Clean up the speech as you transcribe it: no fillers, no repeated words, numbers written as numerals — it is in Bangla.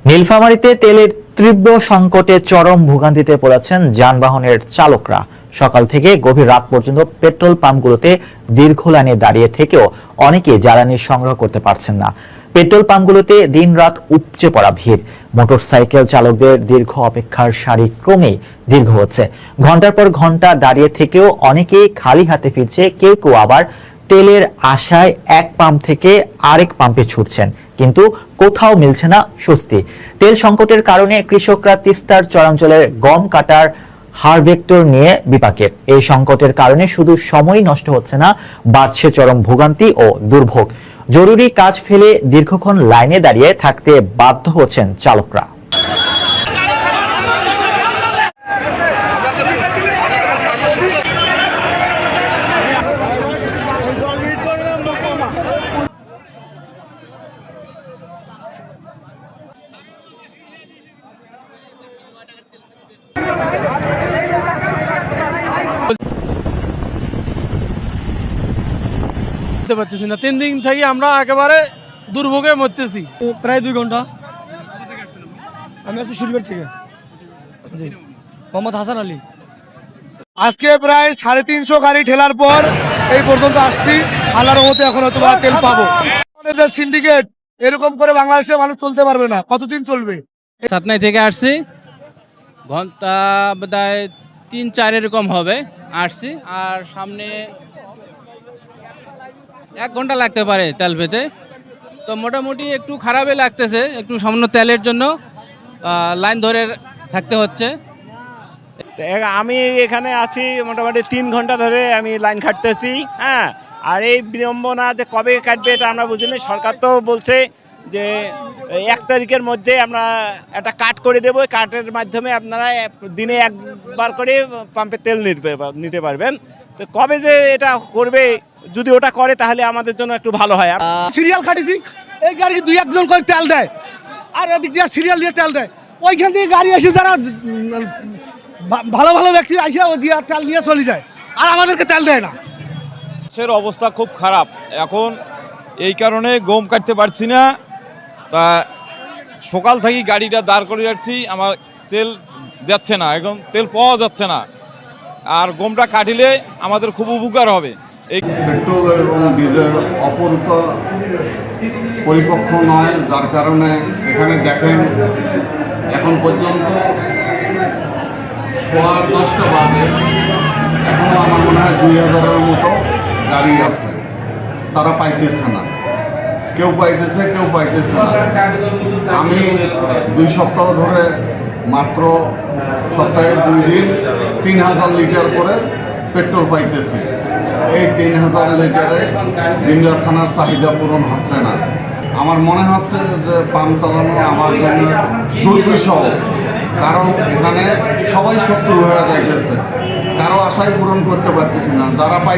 নীলফামারীতে তেলের তীব্র সংকটে চরম ভোগান্তিতে পড়েছেন যানবাহনের চালকরা। সকাল থেকে গভীর রাত পর্যন্ত পেট্রোল পাম্পগুলোতে দীর্ঘ লাইনে দাঁড়িয়ে থেকেও অনেকে জ্বালানি সংগ্রহ করতে পারছেন না। পেট্রোল পাম্পগুলোতে দিনরাত উপচে পড়া ভিড়। মোটরসাইকেল চালকদের দীর্ঘ অপেক্ষার সারি ক্রমেই দীর্ঘ হচ্ছে। ঘন্টার পর ঘন্টা দাঁড়িয়ে থেকেও অনেকে খালি হাতে ফিরছে, কেউ কেউ আবার তেলের আশায় এক পাম্প থেকে আরেক পাম্পে ছুটছেন, কিন্তু কোথাও মিলছে না স্বস্তি। তেল সংকটের কারণে কৃষকরা তিস্তার চরাঞ্চলের গম কাটার হারভেক্টর নিয়ে বিপাকে। এই সংকটের কারণে শুধু সময় নষ্ট হচ্ছে না, বাড়ছে চরম ভোগান্তি ও দুর্ভোগ। জরুরি কাজ ফেলে দীর্ঘক্ষণ লাইনে দাঁড়িয়ে থাকতে বাধ্য হচ্ছেন চালকরা। পারতেছি না, 3 দিন থেকে আমরা একেবারে দুর্ভোগে মরতেছি। প্রায় 2 ঘন্টা। আমি আছি শুরুবার থেকে। জি, মোহাম্মদ হাসান আলী। আজকে প্রায় 350 গাড়ি ঠেলার পর এই পর্যন্ত আসছি। আল্লাহর রহমতে এখন হয়তো তেল পাবো। আমাদের সিন্ডিকেট এরকম করে বাংলাদেশে মানুষ চলতে পারবে না। কতদিন চলবে? সাতনাই থেকে আসছি, ঘন্টা বোধহয় 3-4 এরকম হবে আসছি। আর সামনে 1 ঘন্টা লাগতে পারে তেল পেতে। তো মোটামুটি একটু খারাপই লাগতেছে, একটু সামান্য তেলের জন্য লাইন ধরে থাকতে হচ্ছে। আমি এখানে আছি মোটামুটি 3 ঘন্টা ধরে আমি লাইন কাটতেছি। হ্যাঁ, আর এই বিড়ম্বনা যে কবে কাটবে এটা আমরা বুঝিনি। সরকার তো বলছে যে 1 তারিখের মধ্যে আমরা একটা কাট করে দেবো, কাটের মাধ্যমে আপনারা দিনে একবার করে পাম্পে তেল নিতে পারবেন। তো কবে যে এটা করবে, যদি ওটা করে তাহলে আমাদের জন্য একটু ভালো হয়। সিরিয়াল কাটিছি, এই গাড়ি 2-1 জন করে তেল দেয়, আর এদিক দিয়ে সিরিয়াল দিয়ে তেল দেয়। ওইখান থেকে গাড়ি এসে যারা ভালো ভালো ব্যক্তি আসে ওই দিয়ে তেল নিয়ে চলে যায়, আর আমাদেরকে তেল দেয় না। দেশের অবস্থা খুব খারাপ এখন, এই কারণে গম কাটতে পারছি না। তা সকাল থেকেই গাড়িটা দাঁড় করে রাখছি, আমার তেল যাচ্ছে না, এখন তেল পাওয়া যাচ্ছে না। আর গমটা কাটিলে আমাদের খুব উপকার হবে। এই পেট্রোল এবং ডিজেল অপরূপ পরিপক্ষ নয়, যার কারণে এখানে দেখেন এখন পর্যন্ত 10:15 বাজে, এখনও আমার মনে হয় 2000-এর মতো গাড়ি আছে, তারা পাইতেছে না। কেউ পাইতেছে, কেউ পাইতেছে না। আমি 2 সপ্তাহ ধরে মাত্র সপ্তাহে 2 দিন 3000 লিটার করে পেট্রোল পাইতেছি। এই 3000 লিটারে ডিমলা থানার চাহিদা পূরণ হচ্ছে না। আমার মনে হচ্ছে যে পাম্প চালানো আমার জন্য দুর্বিষহ, কারণ এখানে সবাই শত্রু হয়ে যাইতেছে, কারো আশাই পূরণ করতে পারতেছি না। যারা পাই